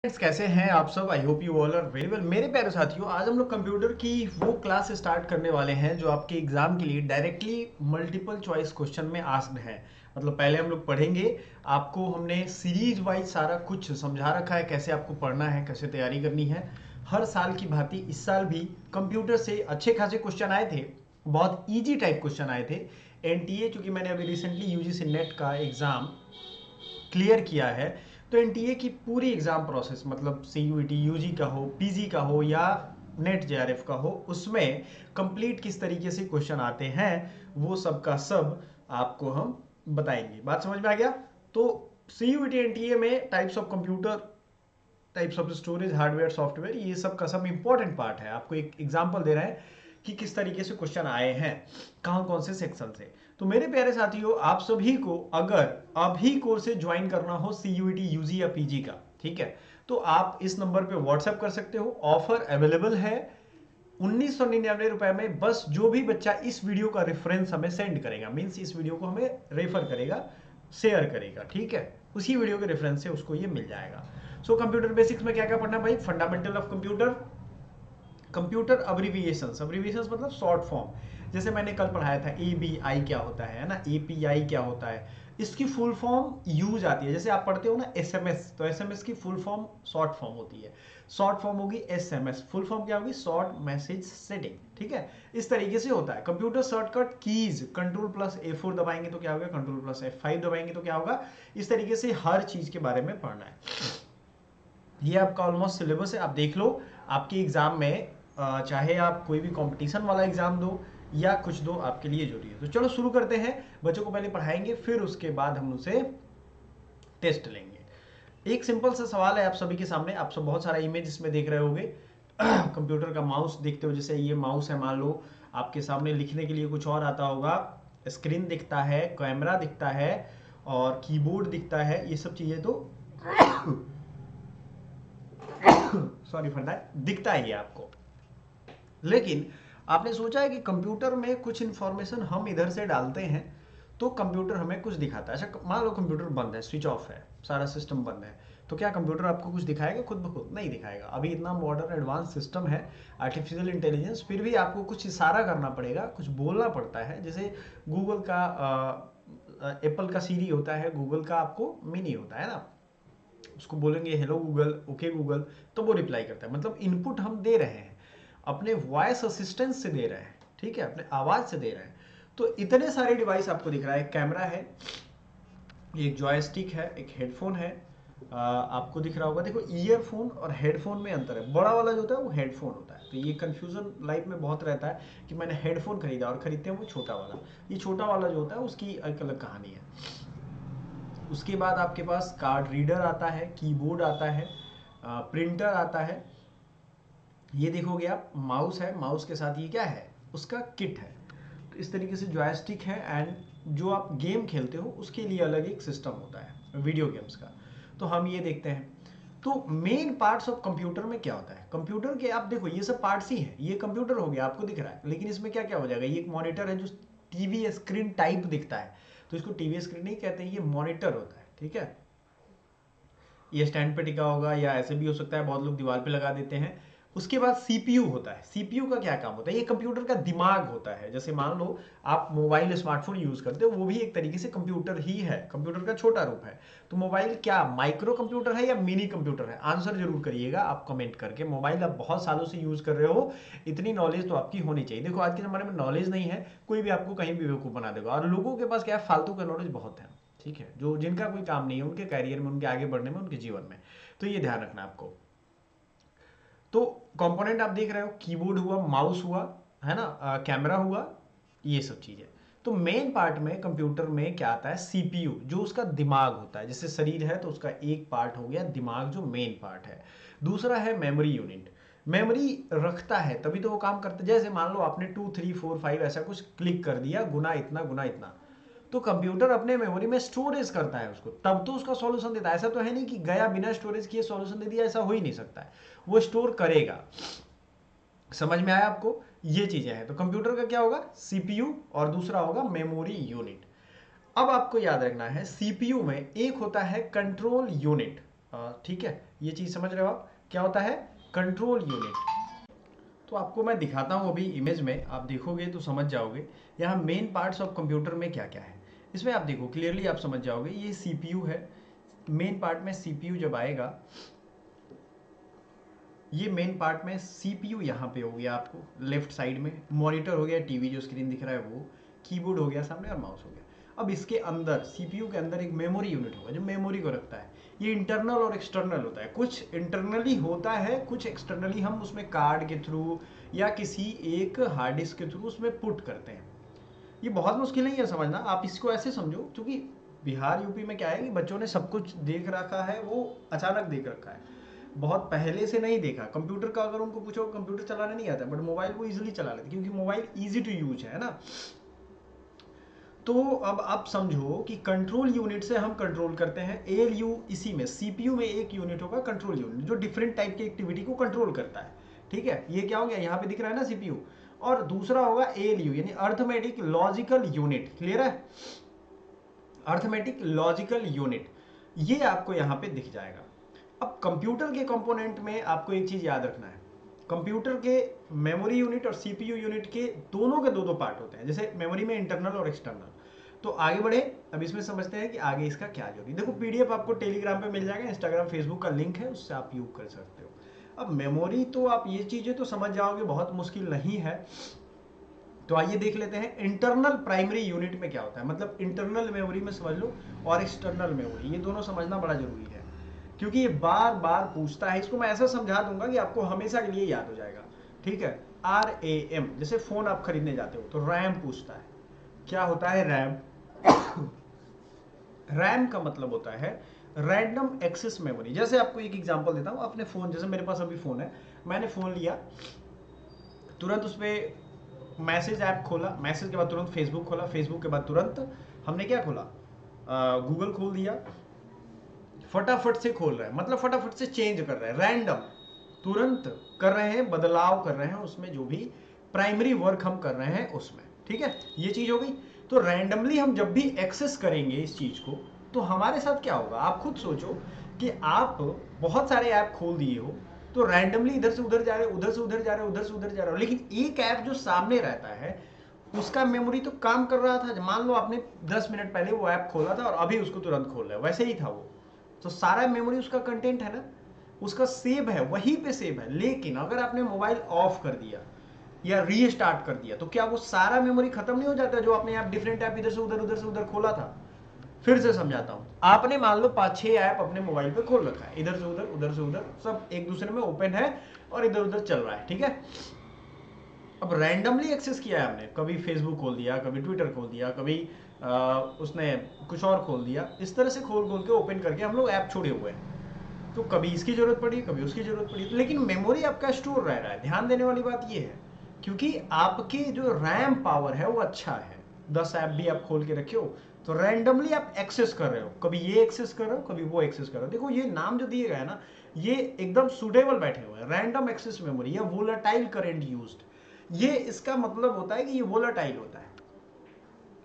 Friends, कैसे हैं आप सब? I hope you all are very well. मेरे प्यारे साथियों, आज हम लोग कंप्यूटर की वो क्लास स्टार्ट करने वाले हैं जो आपके एग्जाम के लिए डायरेक्टली मल्टीपल चॉइस क्वेश्चन में आस्क्ड है। मतलब पहले हम लोग पढ़ेंगे, आपको हमने सीरीज वाइज सारा कुछ समझा रखा है, कैसे आपको पढ़ना है, कैसे तैयारी करनी है। हर साल की भांति इस साल भी कंप्यूटर से अच्छे खासे क्वेश्चन आए थे, बहुत ईजी टाइप क्वेश्चन आए थे। एनटीए, चूंकि मैंने अभी रिसेंटली यूजीसी नेट का एग्जाम क्लियर किया है, तो एनटीए की पूरी एग्जाम प्रोसेस, मतलब सी यू टी यूजी का हो, पीजी का हो या नेट जेआरएफ का हो, उसमें कंप्लीट किस तरीके से क्वेश्चन आते हैं, वो सब का सब आपको हम बताएंगे। बात समझ में आ गया? तो सी यू टी एनटीए में types of computer, types of storage, hardware, software, ये सब का सब इंपॉर्टेंट पार्ट है। आपको एक एग्जांपल दे रहे हैं कि किस तरीके से क्वेश्चन आए हैं, कौन कौन से सेक्शन से। तो मेरे प्यारे साथियों, आप सभी को अगर अभी कोर्सेज ज्वाइन करना हो सीयूईटी यूजी या पीजी का, ठीक है, तो आप इस नंबर पे व्हाट्सएप कर सकते हो। ऑफर अवेलेबल है 1999 रुपए में। बस जो भी बच्चा इस वीडियो का रेफरेंस हमें सेंड करेगा, मीन्स इस वीडियो को हमें रेफर करेगा, शेयर करेगा, ठीक है, उसी वीडियो के रेफरेंस से उसको ये मिल जाएगा। सो कंप्यूटर बेसिक्स में क्या क्या पढ़ना है भाई? फंडामेंटल ऑफ कंप्यूटर, कंप्यूटर अब्रिविएशंस, अब्रिविएशंस मतलब शॉर्ट फॉर्म। जैसे मैंने कल पढ़ाया था एबीआई क्या होता है ना, एपीआई क्या होता है, इसकी फुल फॉर्म यूज आती है। जैसे आप पढ़ते हो ना एसएमएस, तो एसएमएस की फुल फॉर्म शॉर्ट फॉर्म होती है, शॉर्ट फॉर्म होगी एसएमएस, फुल फॉर्म क्या होगी? शॉर्ट मैसेज सेटिंग, ठीक है। इस तरीके से होता है कंप्यूटर शॉर्टकट कीज। कंट्रोल+F4 दबाएंगे तो क्या होगा? कंट्रोल+F5 दबाएंगे तो क्या होगा? इस तरीके से हर चीज के बारे में पढ़ना है। ये आपका ऑलमोस्ट सिलेबस है, आप देख लो। आपके एग्जाम में चाहे आप कोई भी कंपटीशन वाला एग्जाम दो या कुछ दो, आपके लिए जरूरी है। तो चलो शुरू करते हैं। बच्चों को पहले पढ़ाएंगे, फिर उसके बाद हम उनसे टेस्ट लेंगे। एक सिंपल सा सवाल है आप सभी के सामने, आप सब बहुत सारा इमेज इसमें देख रहे होंगे। कंप्यूटर का माउस देखते हो, जैसे ये माउस है, मान लो आपके सामने लिखने के लिए कुछ और आता होगा, स्क्रीन दिखता है, कैमरा दिखता है और कीबोर्ड दिखता है, ये सब चीजें तो सॉरी फॉर दैट, दिखता ही है आपको। लेकिन आपने सोचा है कि कंप्यूटर में कुछ इंफॉर्मेशन हम इधर से डालते हैं तो कंप्यूटर हमें कुछ दिखाता है। अच्छा मान लो कंप्यूटर बंद है, स्विच ऑफ है, सारा सिस्टम बंद है, तो क्या कंप्यूटर आपको कुछ दिखाएगा? खुद ब खुद नहीं दिखाएगा। अभी इतना मॉडर्न एडवांस सिस्टम है, आर्टिफिशियल इंटेलिजेंस, फिर भी आपको कुछ इशारा करना पड़ेगा, कुछ बोलना पड़ता है। जैसे गूगल का एप्पल का सीरी होता है, गूगल का आपको मिनी होता है ना, उसको बोलेंगे हेलो गूगल, ओके गूगल, तो वो रिप्लाई करता है। मतलब इनपुट हम दे रहे हैं, अपने वॉइस असिस्टेंस से दे रहे हैं, ठीक है, अपने आवाज से दे रहे हैं। तो इतने सारे डिवाइस आपको दिख रहा है, कैमरा है, एक जॉयस्टिक है, एक हेडफोन है। आपको दिख रहा होगा, देखो ईयरफोन और हेडफोन में अंतर है। बड़ा वाला जो होता है वो हेडफोन होता है। तो ये कंफ्यूजन लाइफ में बहुत रहता है कि मैंने हेडफोन खरीदा, और खरीदते हैं वो छोटा वाला। ये छोटा वाला जो होता है उसकी एक अलग कहानी है। उसके बाद आपके पास कार्ड रीडर आता है, कीबोर्ड आता है, प्रिंटर आता है। ये देखोगे आप, माउस है, माउस के साथ ये क्या है? उसका किट है। तो इस तरीके से जॉयस्टिक है। एंड जो आप गेम खेलते हो उसके लिए अलग एक सिस्टम होता है वीडियो गेम्स का। तो हम ये देखते हैं। तो मेन पार्ट्स ऑफ कंप्यूटर में क्या होता है? कंप्यूटर के आप देखो, ये सब पार्ट्स ही हैं। ये कंप्यूटर हो गया, आपको दिख रहा है, लेकिन इसमें क्या क्या हो जाएगा? ये एक मॉनिटर है जो टीवी स्क्रीन टाइप दिखता है, तो इसको टीवी स्क्रीन नहीं कहते, ये मॉनिटर होता है, ठीक है। ये स्टैंड पे टिका होगा या ऐसे भी हो सकता है, बहुत लोग दीवार पे लगा देते हैं। उसके बाद सीपीयू होता है। सीपीयू का क्या काम होता है? ये कंप्यूटर का दिमाग होता है। जैसे मान लो आप मोबाइल स्मार्टफोन यूज करते हो, वो भी एक तरीके से कंप्यूटर ही है, कंप्यूटर का छोटा रूप है। तो मोबाइल क्या माइक्रो कंप्यूटर है या मिनी कंप्यूटर है? आंसर जरूर करिएगा आप कमेंट करके। मोबाइल आप बहुत सालों से यूज कर रहे हो, इतनी नॉलेज तो आपकी होनी चाहिए। देखो आज के जमाने में नॉलेज नहीं है, कोई भी आपको कहीं भी बेवकूफ बना देगा, और लोगों के पास क्या है, फालतू का नॉलेज बहुत है, ठीक है, जो जिनका कोई काम नहीं है उनके कैरियर में, उनके आगे बढ़ने में, उनके जीवन में। तो ये ध्यान रखना आपको। तो कंपोनेंट आप देख रहे हो, कीबोर्ड हुआ, माउस हुआ, है ना, कैमरा हुआ, ये सब चीजें। तो मेन पार्ट में कंप्यूटर में क्या आता है? सीपीयू, जो उसका दिमाग होता है। जैसे शरीर है तो उसका एक पार्ट हो गया दिमाग, जो मेन पार्ट है। दूसरा है मेमोरी यूनिट, मेमोरी रखता है तभी तो वो काम करता है। जैसे मान लो आपने 2 3 4 5 ऐसा कुछ क्लिक कर दिया, गुना इतना गुना इतना, तो कंप्यूटर अपने मेमोरी में स्टोरेज करता है उसको, तब तो उसका सॉल्यूशन देता है। ऐसा तो है नहीं कि गया बिना स्टोरेज किए सॉल्यूशन दे दिया, ऐसा हो ही नहीं सकता है, वो स्टोर करेगा। समझ में आया आपको? ये चीजें हैं। तो कंप्यूटर का क्या होगा? सीपीयू, और दूसरा होगा मेमोरी यूनिट। अब आपको याद रखना है, सीपीयू में एक होता है कंट्रोल यूनिट, ठीक है, ये चीज समझ रहे हो आप क्या होता है कंट्रोल यूनिट। तो आपको मैं दिखाता हूँ अभी इमेज में, आप देखोगे तो समझ जाओगे यहाँ मेन पार्ट्स ऑफ कंप्यूटर में क्या क्या है। इसमें आप देखो क्लियरली आप समझ जाओगे, ये सीपीयू है। मेन पार्ट में सीपीयू जब आएगा, ये मेन पार्ट में सीपीयू यहाँ पे हो गया आपको लेफ्ट साइड में, मॉनिटर हो गया, टीवी जो स्क्रीन दिख रहा है वो, कीबोर्ड हो गया सामने और माउस हो गया। अब इसके अंदर सीपीयू के अंदर एक मेमोरी यूनिट होगा जो मेमोरी को रखता है। ये इंटरनल और एक्सटर्नल होता है, कुछ इंटरनली होता है, कुछ एक्सटर्नली हम उसमें कार्ड के थ्रू या किसी एक हार्ड डिस्क के थ्रू उसमें पुट करते हैं। ये बहुत मुश्किल नहीं है समझना, आप इसको ऐसे समझो क्योंकि बिहार यूपी में क्या है कि बच्चों ने सब कुछ देख रखा है, वो अचानक देख रखा है, बहुत पहले से नहीं देखा। कंप्यूटर का अगर उनको पूछो कंप्यूटर चलाने नहीं आता, बट मोबाइल को इजीली चला लेते क्योंकि मोबाइल इजी टू यूज है ना। तो अब आप समझो कि कंट्रोल यूनिट से हम कंट्रोल करते हैं एएलयू, इसी में सीपीयू में एक यूनिट होगा कंट्रोल यूनिट जो डिफरेंट टाइप की एक्टिविटी को कंट्रोल करता है। ठीक है, ये क्या हो गया यहाँ पे दिख रहा है ना सीपीयू, और दूसरा होगा एएलयू यानी अर्थमेटिक लॉजिकल यूनिट। क्लियर है, अर्थमेटिक लॉजिकल यूनिट, ये आपको यहाँ पे दिख जाएगा। अब कंप्यूटर के कंपोनेंट में आपको एक चीज याद रखना है, कंप्यूटर के मेमोरी यूनिट और सीपीयू यूनिट के दोनों के दो पार्ट होते हैं, जैसे मेमोरी में इंटरनल और एक्सटर्नल। तो आगे बढ़े, अब इसमें समझते हैं कि आगे इसका क्या जरूरी। देखो पीडीएफ आपको टेलीग्राम पे मिल जाएगा, इंस्टाग्राम फेसबुक का लिंक है, उससे आप यूज कर सकते हो। अब मेमोरी तो आप ये चीजें तो समझ जाओगे, बहुत मुश्किल नहीं है। तो आइए देख लेते हैं इंटरनल प्राइमरी यूनिट में क्या होता है, मतलब इंटरनल मेमोरी में समझ लो और एक्सटर्नल मेमोरी, ये दोनों समझना बड़ा जरूरी है क्योंकि ये बार बार पूछता है। इसको मैं ऐसा समझा दूंगा कि आपको हमेशा के लिए याद हो जाएगा। ठीक है, RAM, जैसे फोन आप खरीदने जाते हो तो रैम पूछता है, क्या होता है रैम। रैम का मतलब होता है रैंडम एक्सेस मेमोरी। जैसे आपको एक एग्जांपल देता हूं, अपने फोन, जैसे मेरे पास अभी फोन है, मैंने फोन लिया, तुरंत उस पर मैसेज ऐप खोला, मैसेज के बाद तुरंत फेसबुक खोला, फेसबुक के बाद तुरंत हमने क्या खोला, गूगल खोल दिया, फटाफट से खोल रहे हैं, मतलब फटाफट से चेंज कर रहे हैं, रैंडम तुरंत कर रहे हैं, बदलाव कर रहे हैं उसमें, जो भी प्राइमरी वर्क हम कर रहे हैं उसमें। ठीक है, ये चीज हो गई। तो रैंडमली हम जब भी एक्सेस करेंगे इस चीज को, तो हमारे साथ क्या होगा, आप खुद सोचो कि आप बहुत सारे ऐप खोल दिए हो, तो रैंडमली इधर से उधर जा रहे हो, उधर से उधर जा रहे हो, उधर से उधर जा रहे हो, लेकिन एक ऐप जो सामने रहता है उसका मेमोरी तो काम कर रहा था। मान लो आपने 10 मिनट पहले वो ऐप खोला था और अभी उसको तुरंत खोल रहे हो, वैसे ही था वो, तो सारा मेमोरी उसका कंटेंट है ना, उसका सेव है, वहीं पे सेव है। लेकिन अगर आपने मोबाइल ऑफ कर दिया या रीस्टार्ट कर दिया, तो क्या वो सारा मेमोरी खत्म नहीं हो जाता जो आपने ऐप, डिफरेंट ऐप इधर से उधर खोला था। फिर से समझाता हूं, आपने मान लो 5-6 ऐप अपने मोबाइल पे खोल रखा है, इधर से उधर सब एक दूसरे में ओपन है और इधर उधर चल रहा है। ठीक है, अब रैंडमली एक्सेस किया है हमने, कभी फेसबुक खोल दिया, कभी ट्विटर खोल दिया, कभी उसने कुछ और खोल दिया, इस तरह से खोल खोल के ओपन करके हम लोग ऐप छोड़े हुए हैं। तो कभी इसकी जरूरत पड़ी, कभी उसकी जरूरत पड़ी, लेकिन मेमोरी आपका स्टोर रह रहा है। ध्यान देने वाली बात यह है क्योंकि आपकी जो रैम पावर है वो अच्छा है, 10 ऐप भी आप खोल के रखे हो तो रैंडमली आप एक्सेस कर रहे हो, कभी ये एक्सेस कर रहे हो, कभी वो एक्सेस कर रहे हो। देखो ये नाम जो दिए गए है ना, ये एकदम सुटेबल बैठे हुए हैं, रैंडम एक्सेस मेमोरी या वोलेटाइल करंट यूज्ड। ये इसका मतलब होता है कि ये वोलेटाइल होता है।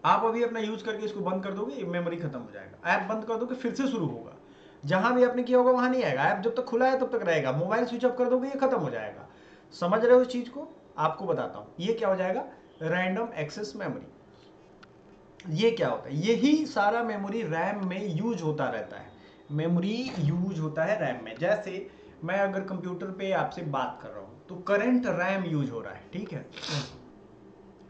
आप अभी अपना यूज करके इसको बंद कर दोगे, मेमोरी खत्म हो जाएगा, ऐप बंद कर दोगे फिर से शुरू होगा, जहां भी आपने किया होगा वहां नहीं आएगा, ऐप जब तक खुला है तब तक रहेगा, मोबाइल स्विच ऑफ कर दोगे ये खत्म हो जाएगा। समझ रहे हो इस चीज को, आपको बताता हूं ये क्या हो जाएगा, रैंडम एक्सेस मेमोरी। ये क्या होता है, यही सारा मेमोरी रैम में यूज होता रहता है, मेमोरी यूज होता है रैम में। जैसे मैं अगर कंप्यूटर पे आपसे बात कर रहा हूं तो करंट रैम यूज हो रहा है, ठीक है,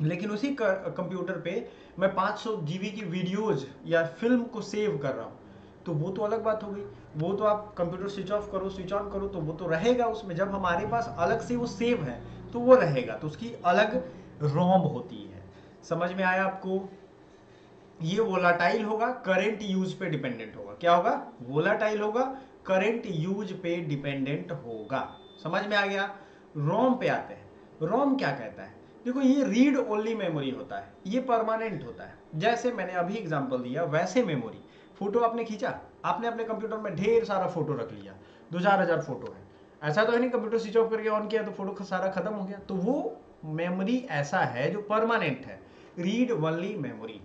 लेकिन उसी कंप्यूटर पे मैं 500 जीबी की वीडियोज या फिल्म को सेव कर रहा हूँ, तो वो तो अलग बात हो गई। वो तो आप कंप्यूटर स्विच ऑफ करो, स्विच ऑन करो, तो वो तो रहेगा उसमें। जब हमारे पास अलग से वो सेव है तो वो रहेगा, तो उसकी अलग रोम होती है। समझ में आया आपको, ये वोलाटाइल होगा, करंट यूज पे डिपेंडेंट होगा। क्या होगा, वोलाटाइल होगा, करंट यूज पे डिपेंडेंट होगा। समझ में आ गया। रोम पे आते हैं, रोम क्या कहता है, देखो ये रीड ओनली मेमोरी होता है, ये परमानेंट होता है। जैसे मैंने अभी एग्जांपल दिया वैसे मेमोरी, फोटो आपने खींचा, आपने अपने कंप्यूटर में ढेर सारा फोटो रख लिया, 2-4 हजार फोटो है, ऐसा तो है नहीं कंप्यूटर स्विच ऑफ करके ऑन किया तो फोटो सारा खत्म हो गया, तो वो मेमोरी ऐसा है जो परमानेंट है, रीड ओनली मेमोरी।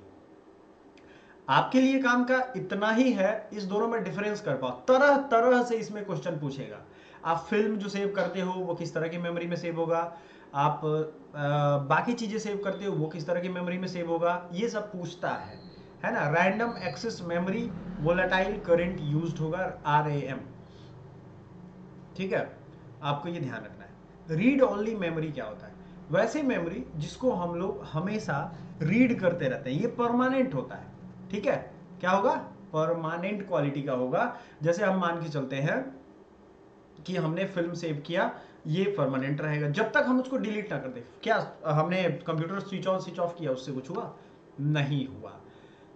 आपके लिए काम का इतना ही है, इस दोनों में डिफरेंस कर पाओ। तरह तरह से इसमें क्वेश्चन पूछेगा। आप फिल्म जो सेव करते हो वो किस तरह की मेमोरी में सेव होगा, आप बाकी चीजें सेव करते हो वो किस तरह की मेमोरी में सेव होगा, ये सब पूछता है ना। Random access memory volatile current used होगा, RAM। ठीक है, आपको ये ध्यान रखना है। रीड ओनली मेमोरी क्या होता है? वैसे मेमोरी जिसको हम लोग हमेशा रीड करते रहते हैं, ये परमानेंट होता है। ठीक है, क्या होगा? परमानेंट क्वालिटी का होगा। जैसे हम मान के चलते हैं कि हमने फिल्म सेव किया, ये परमानेंट रहेगा जब तक हम उसको डिलीट ना कर दे। क्या हमने computer switch on switch off किया उससे कुछ हुआ? नहीं हुआ।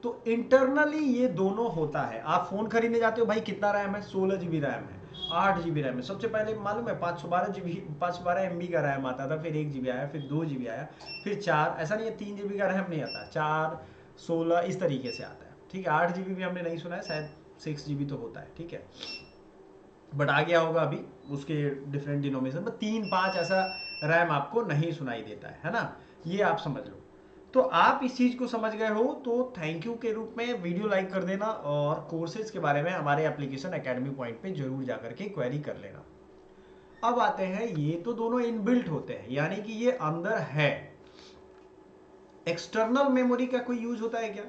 तो इंटरनली ये दोनों होता है। आप फोन खरीदने जाते हो, भाई कितना रैम है? 16 GB रैम है, 8 GB रैम है। सबसे पहले मालूम है 512 MB का रैम आता था, फिर 1 GB आया, फिर 2 GB आया, फिर 4। ऐसा नहीं है 3 GB का रैम नहीं आता, 4, 16 इस तरीके से आता है। ठीक है, 8 GB भी हमने नहीं सुना है, शायद 6 GB तो होता है। ठीक है, बट आ गया होगा अभी उसके डिफरेंट डिनोमिनेशन, बट 3, 5 ऐसा रैम आपको नहीं सुनाई देता है ना। ये आप समझ लो। तो आप इस चीज को समझ गए हो तो थैंक यू के रूप में वीडियो लाइक कर देना, और कोर्सेज के बारे में हमारे एप्लीकेशन एकेडमी पॉइंट पे जरूर जाकर के क्वेरी कर लेना। अब आते हैं, ये तो दोनों इनबिल्ट होते हैं, यानी कि ये अंदर है। एक्सटर्नल मेमोरी का कोई यूज होता है क्या?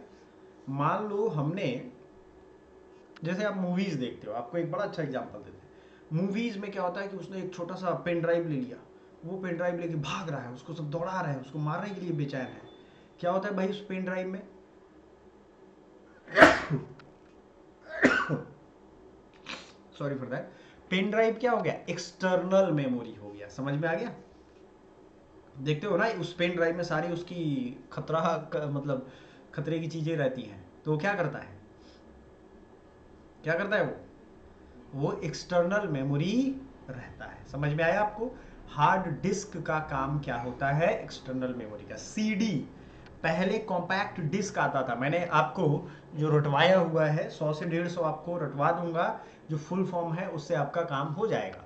मान लो हमने, जैसे आप मूवीज देखते हो, आपको एक बड़ा अच्छा एग्जांपल देते हैं। मूवीज में क्या होता है कि उसने एक छोटा सा पेन ड्राइव ले लिया, वो पेन ड्राइव लेके भाग रहा है, उसको सब दौड़ा रहे हैं, उसको मारने के लिए बेचैन है। क्या होता है भाई उस पेन ड्राइव में? Sorry for that. Pen drive क्या हो गया? एक्सटर्नल मेमोरी हो गया। समझ में आ गया? देखते हो ना, उस पेन ड्राइव में सारी उसकी मतलब खतरे की चीजें रहती हैं, तो वो क्या करता है? क्या करता है वो एक्सटर्नल मेमोरी रहता है। समझ में आया आपको? हार्ड डिस्क का काम क्या होता है? एक्सटर्नल मेमोरी का। सीडी, पहले कॉम्पैक्ट डिस्क आता था, मैंने आपको जो रटवाया हुआ है 100 से 150 आपको रटवा दूंगा, जो फुल फॉर्म है उससे आपका काम हो जाएगा।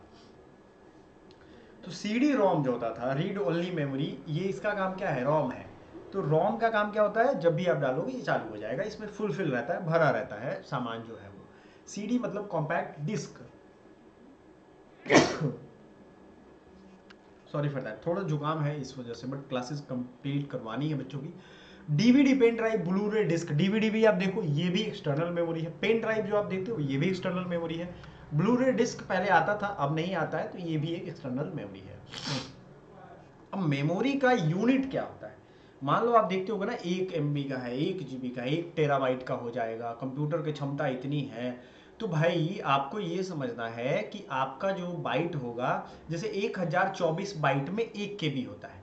तो सीडी रोम जो होता था, रीड ओनली मेमोरी, ये इसका काम क्या है? रोम है। तो रोम का काम क्या होता है? जब भी आप डालोगे ये चालू हो जाएगा, इसमें फुलफिल रहता है, भरा रहता है सामान जो है वो। सीडी मतलब compact disc. Sorry for that, थोड़ा जुकाम है इस वजह से, बट क्लासेस कंप्लीट करवानी है बच्चों की। डीवीडी, पेन ड्राइव, ब्लू रे डिस्क। डीवीडी भी आप देखो, ये भी एक्सटर्नल मेमोरी है। पेन ड्राइव जो आप देखते हो ये भी एक्सटर्नल मेमोरी है। ब्लू रे डिस्क पहले आता था, अब नहीं आता है, तो ये भी एक एक्सटर्नल मेमोरी है। अब मेमोरी का यूनिट क्या होता है? मान लो आप देखते होगे ना, 1 MB का है, 1 GB का, 1 TB का हो जाएगा, कंप्यूटर की क्षमता इतनी है। तो भाई आपको ये समझना है कि आपका जो बाइट होगा, जैसे 1024 बाइट में 1 KB होता है,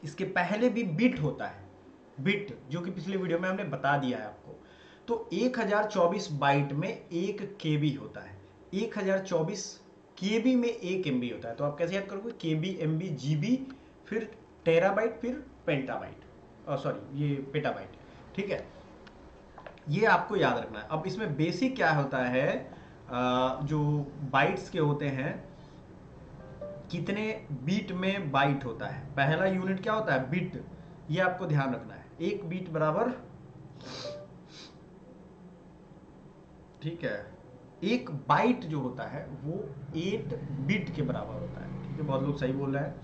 इसके पहले भी बिट होता है, बिट, जो कि पिछले वीडियो में हमने बता दिया है आपको। तो 1024 बाइट में 1 KB होता है, 1024 KB में 1 MB होता है। तो आप कैसे याद करोगे? KB, MB, GB, फिर टेराबाइट, फिर पेंटाबाइट, सॉरी ये पेटाबाइट। ठीक है, ये आपको याद रखना है। अब इसमें बेसिक क्या होता है, जो बाइट्स के होते हैं, कितने बीट में बाइट होता है, पहला यूनिट क्या होता है? बिट। ये आपको ध्यान रखना है, 1 बीट बराबर, ठीक है, 1 बाइट जो होता है वो 8 बिट के बराबर होता है। ठीक है, बहुत लोग सही बोल रहे हैं।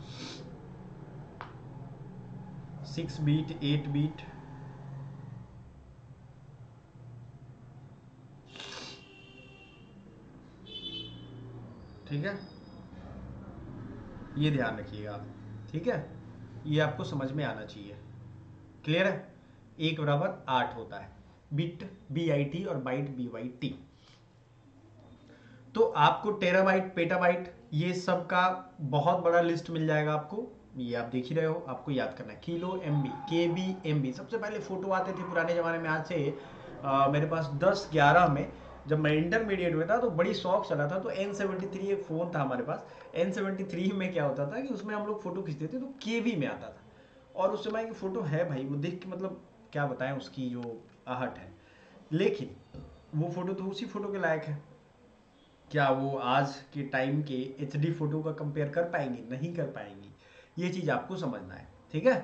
6 बीट, 8 बीट। ठीक है, ये ध्यान रखिएगा आप। ठीक है, ये आपको समझ में आना चाहिए। क्लियर है? 1 बराबर 8 होता है, बिट BIT और बाइट BYT। तो आपको टेराबाइट, पेटाबाइट, ये सब का बहुत बड़ा लिस्ट मिल जाएगा आपको। ये आप देख ही रहे हो, आपको याद करना है। Kilo, MB, KB, MB। सबसे पहले फोटो आते थे पुराने जमाने में, आज से मेरे पास 10-11 में, जब मैं इंटरमीडिएट में था तो बड़ी शौक चला था। तो N73 एक फ़ोन था हमारे पास। N73 में क्या होता था कि उसमें हम लोग फोटो खींचते थे तो KB में आता था। और उस समय की फ़ोटो है भाई, वो देख के मतलब क्या बताएं उसकी जो आहट है। लेकिन वो फ़ोटो तो उसी फ़ोटो के लायक है। क्या वो आज के टाइम के HD फोटो का कंपेयर कर पाएंगी? नहीं कर पाएंगी। ये चीज आपको समझना है। ठीक है,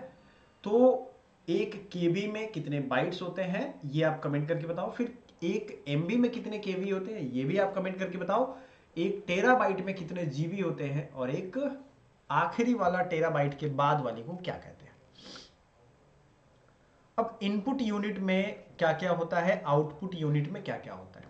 तो 1 केबी में कितने बाइट्स होते हैं ये आप कमेंट करके बताओ। फिर 1 एमबी में कितने केबी होते हैं ये भी आप कमेंट करके बताओ। 1 टेराबाइट में कितने जीबी होते हैं, और एक आखिरी वाला टेराबाइट के बाद वाली को क्या कहते हैं। अब इनपुट यूनिट में क्या क्या होता है, आउटपुट यूनिट में क्या क्या होता है,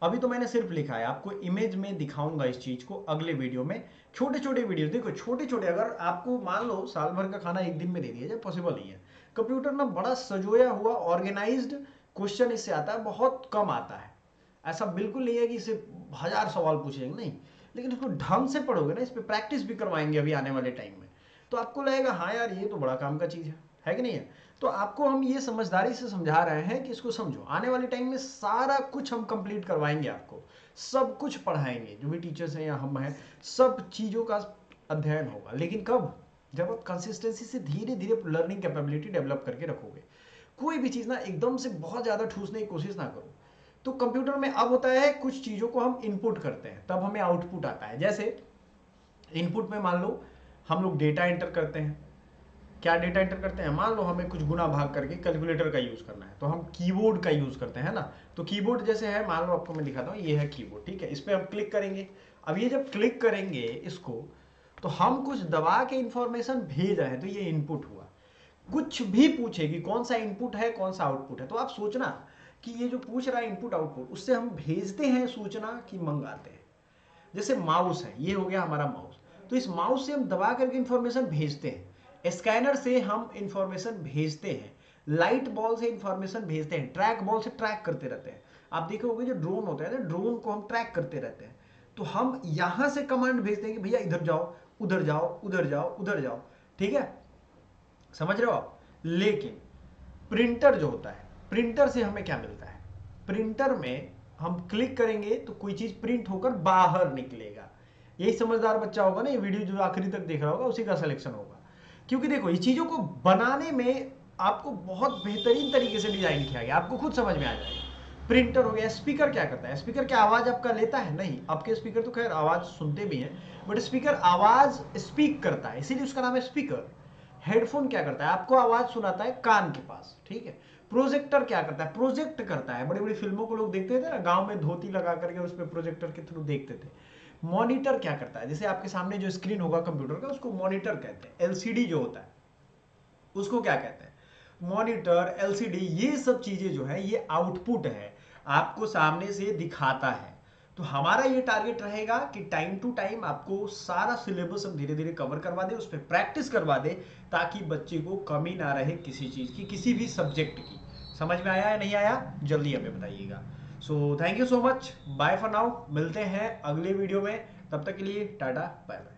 अभी तो मैंने सिर्फ लिखा है, आपको इमेज में दिखाऊंगा इस चीज को अगले वीडियो में। छोटे छोटे वीडियो देखो, छोटे छोटे, अगर आपको मान लो साल भर का खाना एक दिन में दे दिया जाए, पॉसिबल नहीं है। कंप्यूटर ना बड़ा सजोया हुआ ऑर्गेनाइज्ड क्वेश्चन इससे आता है, बहुत कम आता है। ऐसा बिल्कुल नहीं है कि इससे 1000 सवाल पूछेंगे, नहीं, लेकिन इसको ढंग से पढ़ोगे ना, इस पर प्रैक्टिस भी करवाएंगे अभी आने वाले टाइम में, तो आपको लगेगा हाँ यार ये तो बड़ा काम का चीज़ है कि नहीं है। तो आपको हम ये समझदारी से समझा रहे हैं कि इसको समझो, आने वाले टाइम में सारा कुछ हम कंप्लीट करवाएंगे आपको, सब कुछ पढ़ाएंगे, जो भी टीचर्स हैं या हम हैं, सब चीज़ों का अध्ययन होगा। लेकिन कब? जब आप कंसिस्टेंसी से धीरे धीरे लर्निंग कैपेबिलिटी डेवलप करके रखोगे। कोई भी चीज़ ना एकदम से बहुत ज़्यादा ठूसने की कोशिश ना करो। तो कंप्यूटर में अब होता है कुछ चीज़ों को हम इनपुट करते हैं तब हमें आउटपुट आता है। जैसे इनपुट में मान लो हम लोग डेटा एंटर करते हैं। क्या डेटा एंटर करते हैं? मान लो हमें कुछ गुना भाग करके कैलकुलेटर का यूज़ करना है, तो हम कीबोर्ड का यूज़ करते हैं ना। तो कीबोर्ड जैसे है, मान लो आपको मैं दिखाता हूँ, ये है कीबोर्ड, ठीक है। इस पर हम क्लिक करेंगे। अब ये जब क्लिक करेंगे इसको, तो हम कुछ दबा के इंफॉर्मेशन भेज रहे हैं, तो ये इनपुट हुआ। कुछ भी पूछे कि कौन सा इनपुट है कौन सा आउटपुट है, तो आप सोचना कि ये जो पूछ रहा है इनपुट आउटपुट, उससे हम भेजते हैं सूचना कि मंगाते हैं। जैसे माउस है, ये हो गया हमारा माउस, तो इस माउस से हम दबा करके इंफॉर्मेशन भेजते हैं, स्कैनर से हम इंफॉर्मेशन भेजते हैं, लाइट बॉल से इंफॉर्मेशन भेजते हैं, ट्रैक बॉल से ट्रैक करते रहते हैं। आप देखोगे जो ड्रोन होता है ना, ड्रोन को हम ट्रैक करते रहते हैं, तो हम यहां से कमांड भेजते हैं कि भैया इधर जाओ, उधर जाओ, उधर जाओ, उधर जाओ, ठीक है, समझ रहे हो आप। लेकिन प्रिंटर जो होता है, प्रिंटर से हमें क्या मिलता है? प्रिंटर में हम क्लिक करेंगे तो कोई चीज प्रिंट होकर बाहर निकलेगा। यही समझदार बच्चा होगा ना, ये वीडियो जो आखिरी तक देख रहा होगा उसी का सिलेक्शन होगा। क्योंकि देखो ये चीजों को बनाने में आपको बहुत बेहतरीन तरीके से डिजाइन किया गया, आपको खुद समझ में आ जाएगा। प्रिंटर हो गया। स्पीकर क्या करता है? स्पीकर क्या आवाज आपका लेता है? नहीं, आपके स्पीकर तो खैर आवाज सुनते भी हैं, बट स्पीकर आवाज स्पीक करता है, इसीलिए उसका नाम है स्पीकर। हेडफोन क्या करता है? आपको आवाज सुनाता है कान के पास, ठीक है। प्रोजेक्टर क्या करता है? प्रोजेक्ट करता है। बड़ी बड़ी फिल्मों को लोग देखते थे ना, गांव में धोती लगा करके उस पर प्रोजेक्टर के थ्रू देखते थे। मॉनिटर क्या करता है? जैसे आपके सामने जो स्क्रीन होगा कंप्यूटर का, उसको मॉनिटर कहते हैं। एलसीडी जो होता है उसको क्या कहते हैं? मॉनिटर, एलसीडी, ये सब चीजें जो है ये आउटपुट है, आपको सामने से दिखाता है। तो हमारा ये टारगेट रहेगा कि टाइम टू टाइम आपको सारा सिलेबस हम धीरे धीरे कवर करवा दे, उस पर प्रैक्टिस करवा दे, ताकि बच्चे को कमी ना रहे किसी चीज की, किसी भी सब्जेक्ट की। समझ में आया या नहीं आया जल्दी हमें बताइएगा। So thank you so much, bye for now, मिलते हैं अगले वीडियो में, तब तक के लिए टाटा बाय बाय।